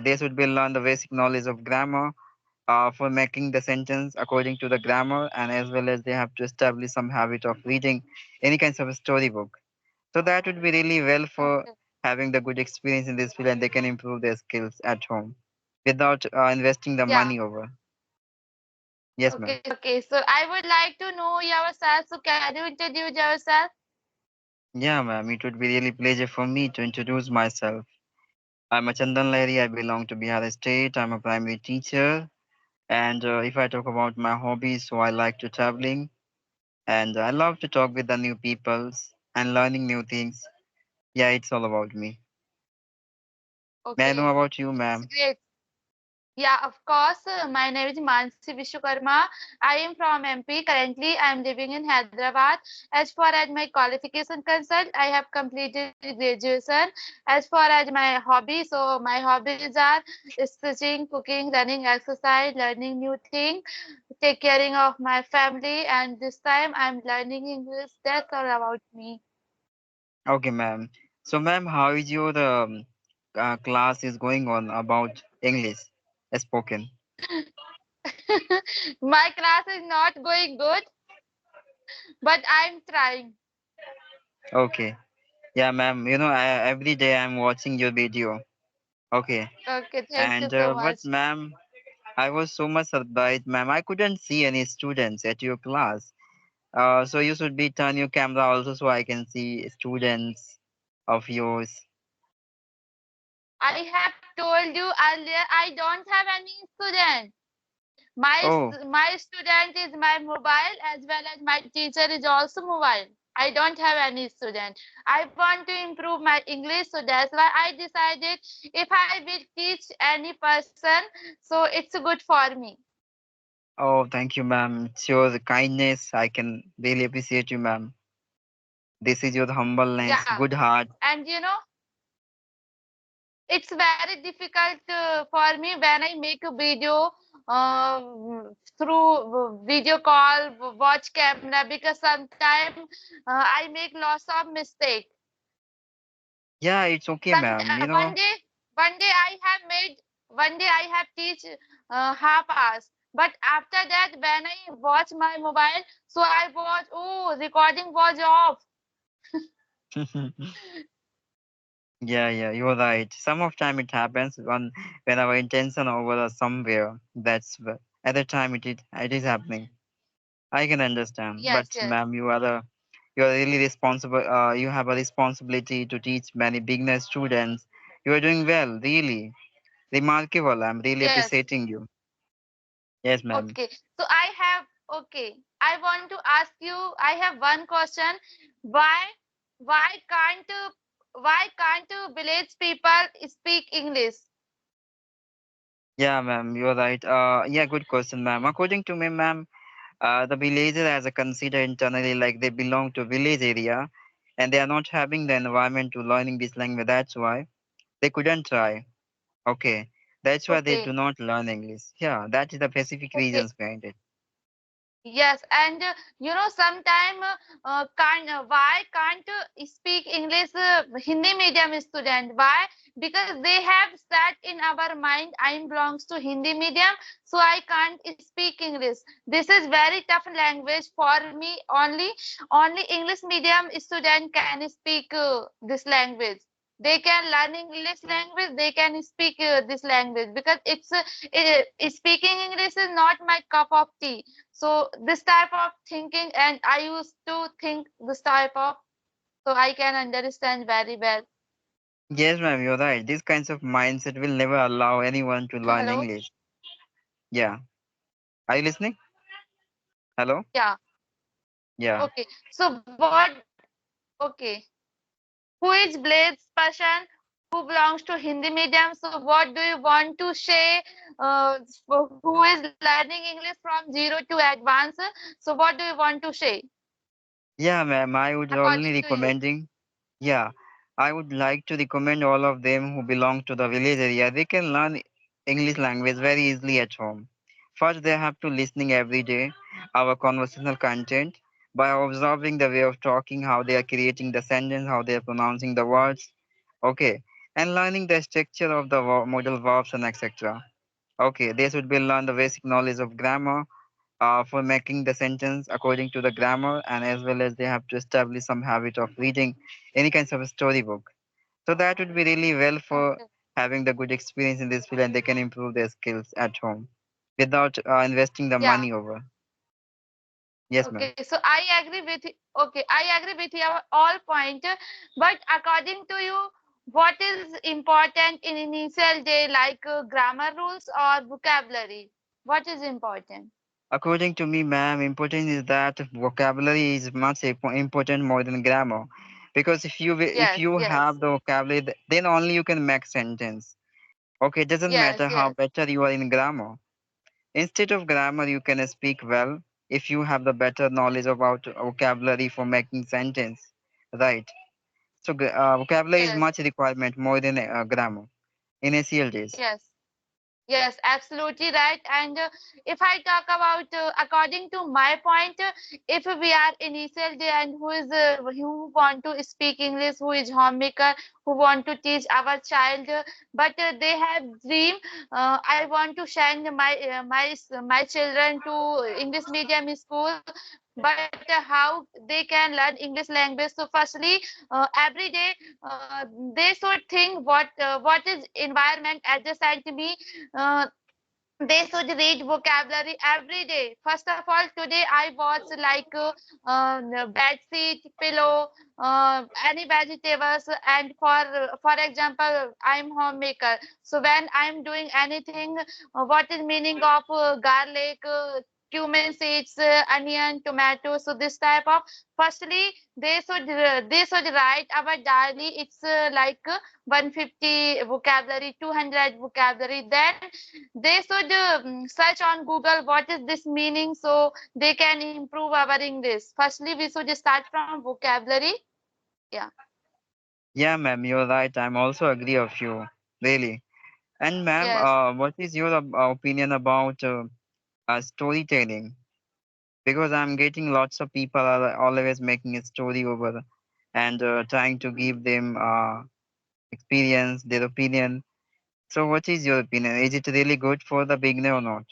they should be learn the basic knowledge of grammar for making the sentence according to the grammar, and as well as they have to establish some habit of reading any kinds of a storybook. So that would be really well for Okay. having the good experience in this field, and they can improve their skills at home without investing the Yeah. money over. Yes, ma'am. Okay. So I would like to know yourself. So can you introduce yourself? Yeah, ma'am. It would be really pleasure for me to introduce myself. I'm a Chandan Lahiri. I belong to Bihar State. I'm a primary teacher. And if I talk about my hobbies, so I like to traveling, and I love to talk with the new peoples and learning new things. Yeah, it's all about me. May I know Okay. about you, It's ma'am? great. Yeah, of course. My name is Mansi Vishwakarma. I am from MP. Currently, I am living in Hyderabad. As far as my qualification concerned, I have completed graduation. As far as my hobby, so my hobbies are stitching, cooking, running, exercise, learning new things, take caring of my family, and this time I'm learning English. That's all about me. Okay, ma'am. So, ma'am, how is your class is going on about English spoken? My class is not going good, but I'm trying. Okay. Yeah, ma'am. Every day I'm watching your video. Okay. Okay, thank you And so but, much. ma'am, I was so much surprised, ma'am. I couldn't see any students at your class. So you should be turn your camera also so I can see students of yours. I have told you earlier, I don't have any student. Oh, My student is my mobile as well as my teacher is also mobile. I don't have any student. I want to improve my English, so that's why I decided if I will teach any person, so it's good for me. oh, thank you, ma'am. It's your kindness. I can really appreciate you, ma'am. This is your humbleness, Yeah, good heart. and it's very difficult for me when I make a video uh, through video call, watch camera because sometimes I make lots of mistake. Yeah, it's okay, Some ma'am. one day I have made one day I have teach half hours, but after that when I watch my mobile, so I watch recording was off. Yeah, you're right. Some of time it happens when our intention over somewhere. At the time it is happening. I can understand. Yes, But yes, ma'am, you are really responsible. You have a responsibility to teach many beginner students. You are doing well, really remarkable. I'm really yes. appreciating you. Yes, ma'am. Okay, so I want to ask you. I have one question. Why, why can't, village people speak English? Yeah, ma'am, you're right. Yeah, good question, ma'am. According to me, ma'am, the villagers as a consider internally like they belong to village area, and they are not having the environment to learning this language. That's why they couldn't try. Okay, that's why they Okay, do not learn English. Yeah, that is the specific okay. reasons behind it. Yes, and sometime why can't speak English Hindi medium student? Why? Because they have set in our mind I belongs to Hindi medium, so I can't speak English. This is very tough language for me. Only English medium student can speak this language. They can learn English language. They can speak this language because speaking English is not my cup of tea, so this type of thinking, and I used to think this type of, so I can understand very well. Yes, ma'am, you're right. These kinds of mindset will never allow anyone to learn Hello? English. Yeah, are you listening? Hello? Yeah. Yeah. Okay. So what? Okay. Who is Blade's person who belongs to Hindi medium? So what do you want to say? Who is learning English from zero to advanced? So what do you want to say Yeah, ma'am, I would only according to you? recommending. Yeah, I would like to recommend all of them who belong to the village area. They can learn English language very easily at home. First, they have to listening every day our conversational content by observing the way of talking, how they are creating the sentence, how they are pronouncing the words. Okay, and learning the structure of the modal verbs and etc. Okay, they should be learn the basic knowledge of grammar for making the sentence according to the grammar, and as well as they have to establish some habit of reading any kinds of a storybook. So that would be really well for Okay. having the good experience in this field, and they can improve their skills at home without investing the Yeah. money over. Yes, ma'am. Okay. So I agree with okay. I agree with your all point. But according to you, what is important in initial day, like grammar rules or vocabulary? What is important? According to me, ma'am, important is that vocabulary is much important more than grammar, because if Yes. you have Yes. the vocabulary, then only you can make sentence. Okay, it doesn't Yes. matter how Yes. better you are in grammar. Instead of grammar, you can speak well if you have the better knowledge about vocabulary for making sentence, right? So vocabulary is Yes. much requirement more than grammar in ACL days. Yes. Yes, absolutely right. And if I talk about, according to my point, if we are initial day and who want to speak English, who is homemaker, who want to teach our child, but they have dream. I want to send my children to English medium school, but how they can learn English language. So, firstly, every day they should think what is environment adjacent to me. uh, they should read vocabulary every day. First of all, today I watch like bed sheet, pillow, any vegetables, and for example, I'm homemaker. So when I'm doing anything, what is meaning of garlic? Cumin seeds, onion, tomato. So this type of firstly they should write our diary. It's like 150 vocabulary, 200 vocabulary. Then they should search on Google what is this meaning so they can improve our English. Firstly, we should start from vocabulary. Yeah. Yeah, ma'am, you're right. I'm also agree of you, really. And ma'am, Yes. what is your opinion about storytelling? Because I'm getting lots of people are always making a story over and trying to give them experience, their opinion. So, what is your opinion? Is it really good for the beginner or not?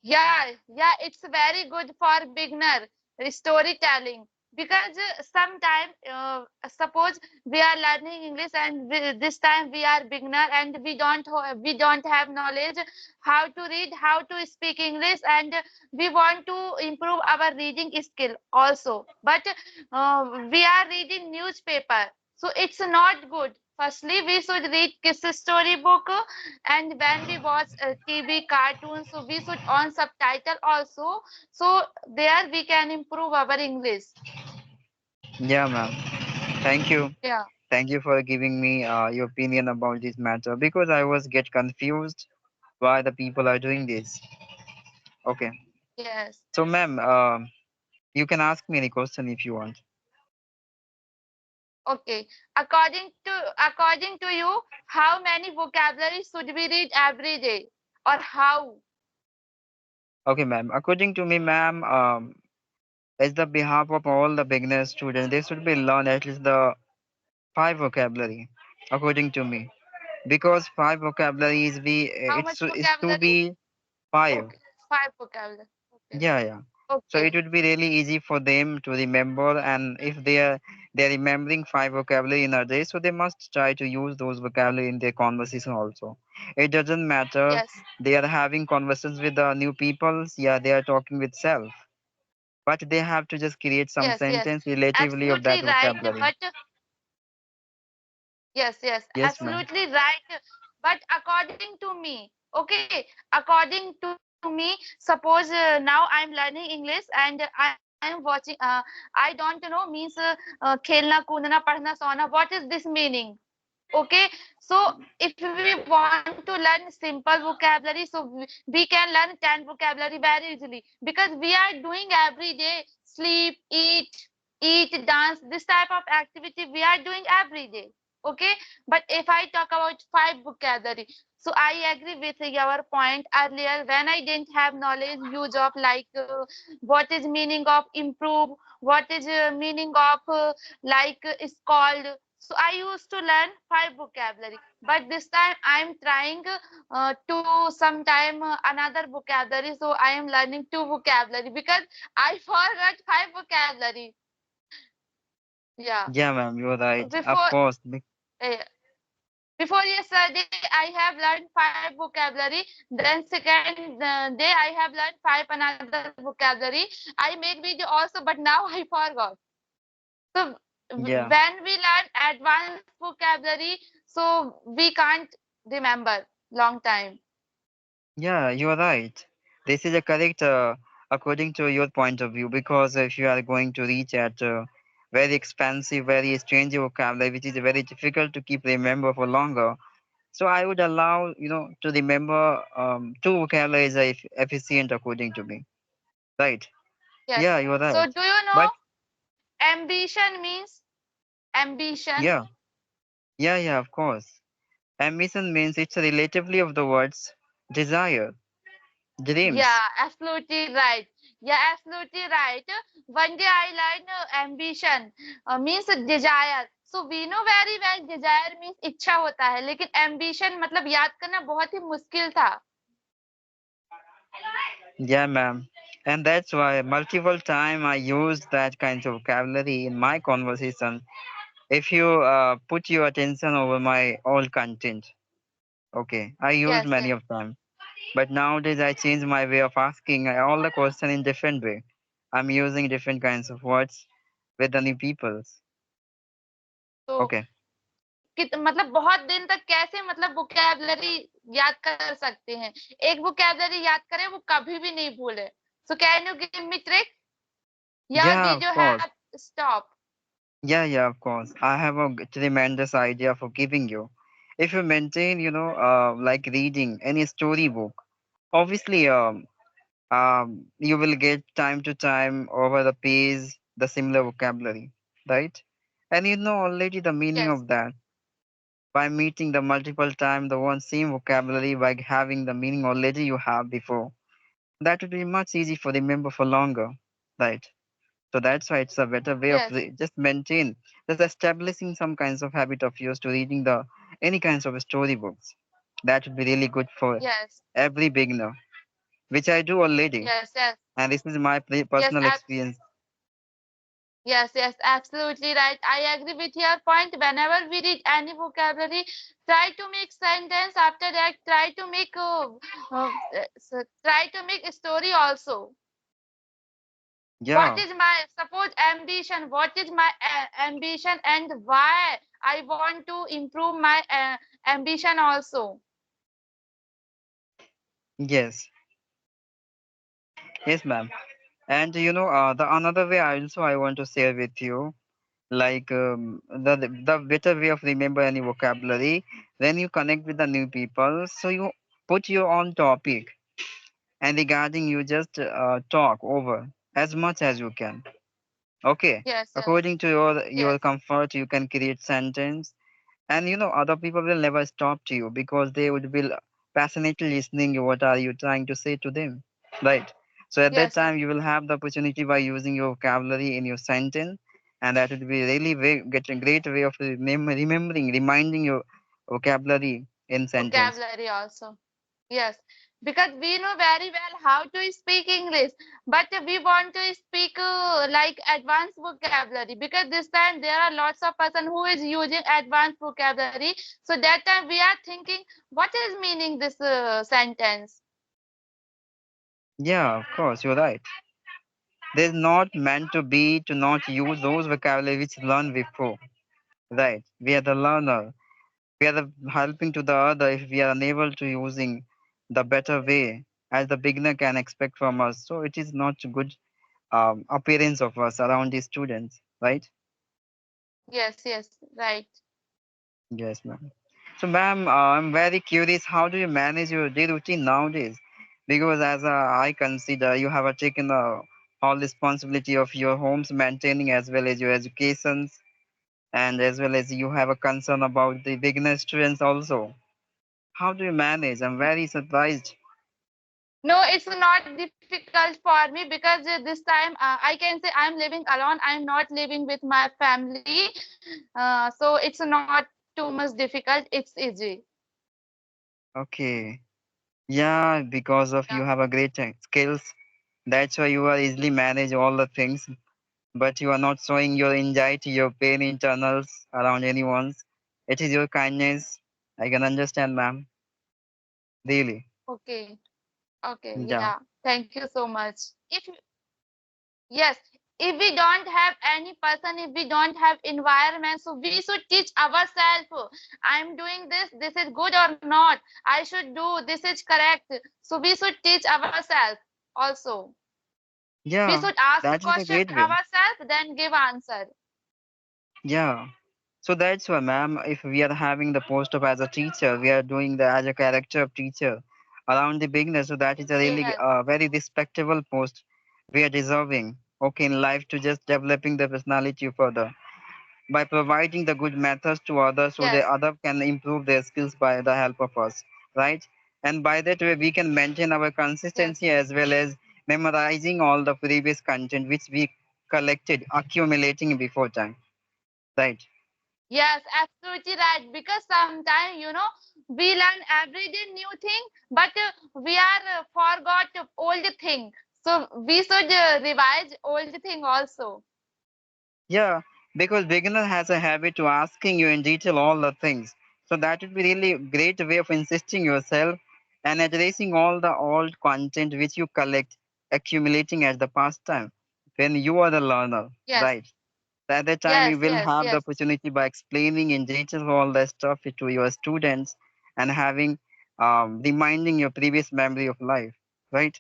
Yeah, it's very good for beginner storytelling because sometime suppose we are learning English and this time we are beginner and we don't have knowledge how to read, how to speak English, and we want to improve our reading skill also. But we are reading newspaper, so it's not good. Firstly, we should read kiss story book, and when we watch TV cartoons, so we should on subtitle also. So there we can improve our English. Yeah, ma'am. Thank you. Yeah. Thank you for giving me your opinion about this matter because I was get confused why the people are doing this. Okay. Yes. So, ma'am, you can ask me any question if you want. Okay. According to you, how many vocabulary should we read every day, or how? Okay, ma'am. According to me, ma'am, as the behalf of all the beginner students, they should be learn at least the five vocabulary, according to me. Because five vocabulary is be How much is to vocabulary? be five. Okay, five vocabulary. Okay. Yeah, yeah. So it Okay. would be really easy for them to remember, and if they're remembering five vocabulary in a day, so they must try to use those vocabulary in their conversation also. It doesn't matter Yes. they are having conversations with the new peoples, yeah, they are talking with self, but they have to just create some Yes. Yes. sentence relatively of that Absolutely right. vocabulary. But yes, yes, Yes, ma'am. absolutely right. But according to me, okay, according to me, suppose now I'm learning English and I am watching, I don't know, means khelna, koodna, padhna, sona. What is this meaning? Okay, so if we want to learn simple vocabulary, so we can learn 10 vocabulary very easily because we are doing every day sleep, eat, dance, this type of activity we are doing every day. Okay, but if I talk about five vocabulary, so I agree with your point earlier when I didn't have knowledge use of like what is meaning of improve, what is meaning of like is called. So I used to learn five vocabulary, but this time I am trying to sometime another vocabulary. So I am learning two vocabulary because I forgot five vocabulary. Yeah. Yeah, ma'am, you're right. Of Before course. uh, before yesterday I have learned five vocabulary. Then second day I have learned five another vocabulary. I make video also, but now I forgot. So Yeah. when we learn advanced vocabulary, so we can't remember long time. Yeah, you're right. This is a correct according to your point of view, because if you are going to reach at very expensive, very strange vocabulary, which is very difficult to keep remember for longer. So I would allow, to remember two vocabularies are efficient according to me. Right. Yes. Yeah, you're So right. do you know But ambition means ambition? yeah, yeah, of course. Ambition means it's a relatively of the words desire, dreams. Yeah, absolutely right. Yeah, absolutely right. One day I learned ambition means desire. So we know very well desire means इच्छा होता है, लेकिन ambition मतलब याद करना बहुत ही मुश्किल था. Yeah, ma'am. And that's why multiple time I use that kind of vocabulary in my conversation. If you put your attention over my all content, okay, I used Yes, many yes. of them. But nowadays I change my way of asking all the question in different way. I'm using different kinds of words with the new peoples. तो Okay. मतलब बहुत दिन तक कैसे मतलब vocabulary याद कर सकते हैं? एक vocabulary याद करें वो कभी भी नहीं भूले. So can you give me trick? या Yeah, did of you course. have stop? Yeah, of course. I have a tremendous idea for giving you. If you maintain, like reading any storybook, obviously, you will get time to time over the page the similar vocabulary, right? And you know already the meaning Yes, of that by meeting the multiple time the one same vocabulary by having the meaning already you have before. That would be much easy for remember for longer, right? So that's why it's a better way of yes, just maintain, just establishing some kinds of habit of yours to reading the any kinds of storybooks. That would be really good for yes, every beginner, which I do already, yes, yes, and this is my yes, personal experience. yes, yes, absolutely right. I agree with your point. Whenever we read any vocabulary, try to make sentence. After that, try to make a story also. What Yeah, is my suppose ambition? What is my ambition and why I want to improve my ambition also? yes, yes, ma'am. And the another way I want to share with you, like the better way of remember any vocabulary when you connect with the new people. So you put your own topic and regarding you just talk over as much as you can. Okay, Yes, yes, according to your yes, comfort, you can create sentence, and other people will never stop to you because they would be passionately listening. What are you trying to say to them, right? So at that yes, yes, time, you will have the opportunity by using your vocabulary in your sentence, and that would be really get a great way of remembering, reminding your vocabulary in sentence. vocabulary also. Yes, because we know very well how to speak English, but we want to speak like advanced vocabulary because this time there are lots of person who is using advanced vocabulary. So that time we are thinking, what is meaning this sentence? Yeah, of course, you're right. They're not meant to be to not use those vocabulary which learned before. Right. We are the learner. We are the helping to the other if we are unable to using the better way as the beginner can expect from us. So it is not good appearance of us around the students, right? Yes, yes, right. Yes, ma'am. So, ma'am, I'm very curious. How do you manage your day routine nowadays? Because as I consider, you have taken all responsibility of your homes maintaining as well as your educations, and as well as you have a concern about the beginner students also. How do you manage? I'm very surprised. No, it's not difficult for me because this time I can say I'm living alone. I'm not living with my family. So it's not too much difficult. It's easy. Okay. Yeah, because of you Yeah. have a great skills. That's why you are easily manage all the things. But you are not showing your anxiety, your pain internals around anyone's. It is your kindness. I can understand, ma'am. Really. Okay. Okay. Yeah. Yeah. Thank you so much. If yes, if we don't have any person, if we don't have environment, so we should teach ourselves. I'm doing this. This is good or not. I should do. This is correct. So we should teach ourselves also. We Yeah. should ask That is the question great way. ourselves, then give answer. Yeah. So that's why, ma'am, if we are having the post of as a teacher, we are doing the as a character of teacher around the beginner. So that is a really Yes. very respectable post we are deserving. Okay, in life to just developing the personality further by providing the good methods to others so the Yes. other can improve their skills by the help of us, right? And by that way, we can maintain our Yes. consistency as well as memorizing all the previous content which we collected, accumulating before time, right? Yes, absolutely right. Because sometimes, we learn every day new thing, but we are forgot old thing. So we should revise old thing also. Yeah, because beginner has a habit to asking you in detail all the things. So that would be really a great way of insisting yourself and addressing all the old content which you collect, accumulating at the past time when you are the learner, Yes, right? So at that time, you yes, will yes, have the yes, opportunity by explaining in detail all the stuff to your students and having reminding your previous memory of life, right?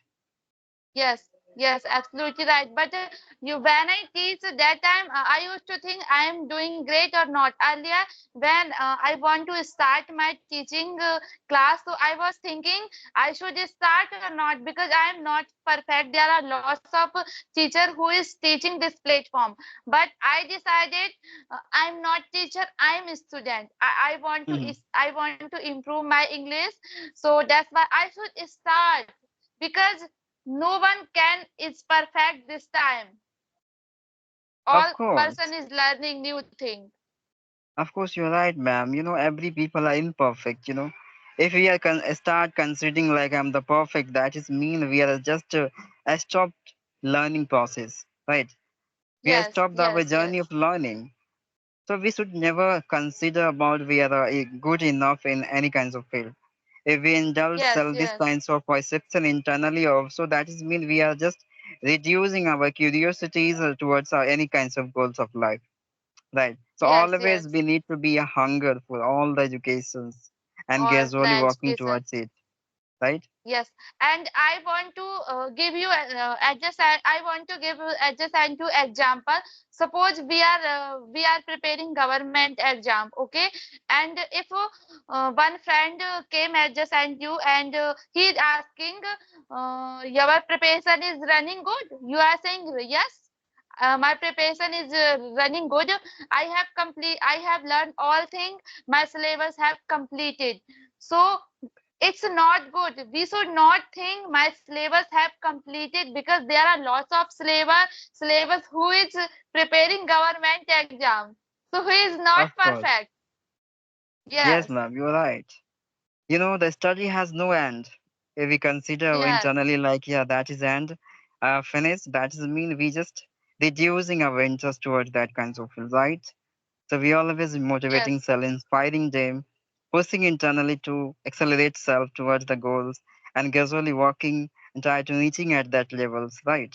yes, yes, absolutely right. But when I teach that time, I used to think I am doing great or not. Earlier, when I want to start my teaching class, so I was thinking I should start or not because I am not perfect. There are lots of teacher who is teaching this platform, but I decided I'm not teacher. I'm a student. I want to improve my English, so that's why I should start because no one can is perfect this time. Of All person course. is learning new thing. Of course, you're right, ma'am. Every people are imperfect. If we are start considering like I'm the perfect, that is mean we are just a stopped learning process, right? We have Yes, stopped our yes, journey yes, of learning. So we should never consider about we are good enough in any kinds of field. If we indulge yes, self this yes, kinds of perception internally also, that is mean we are just reducing our curiosities towards any kinds of goals of life. Right. So yes, always yes. we need to be a hunger for all the educations and All the gradually working education. towards it. Right? Yes, and I want to give you I want to give adjacent to example. Suppose we are preparing government exam, okay? And if one friend came adjacent you and he is asking, your preparation is running good. You are saying yes. My preparation is running good. I have learned all things. My syllabus have completed. So it's not good. We should not think my syllabus have completed because there are lots of syllabus who is preparing government exam. So who is not Of course. perfect. Yes, Yes, ma'am, you're right. The study has no end. If we consider yes, internally like, yeah, that is end, finished, that is mean we just reducing our interest towards that kinds of field, right? So we always motivating yes, self, inspiring them, pushing internally to accelerate self towards the goals and gradually working and try to reaching at that levels, right?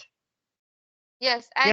yes. Yeah, And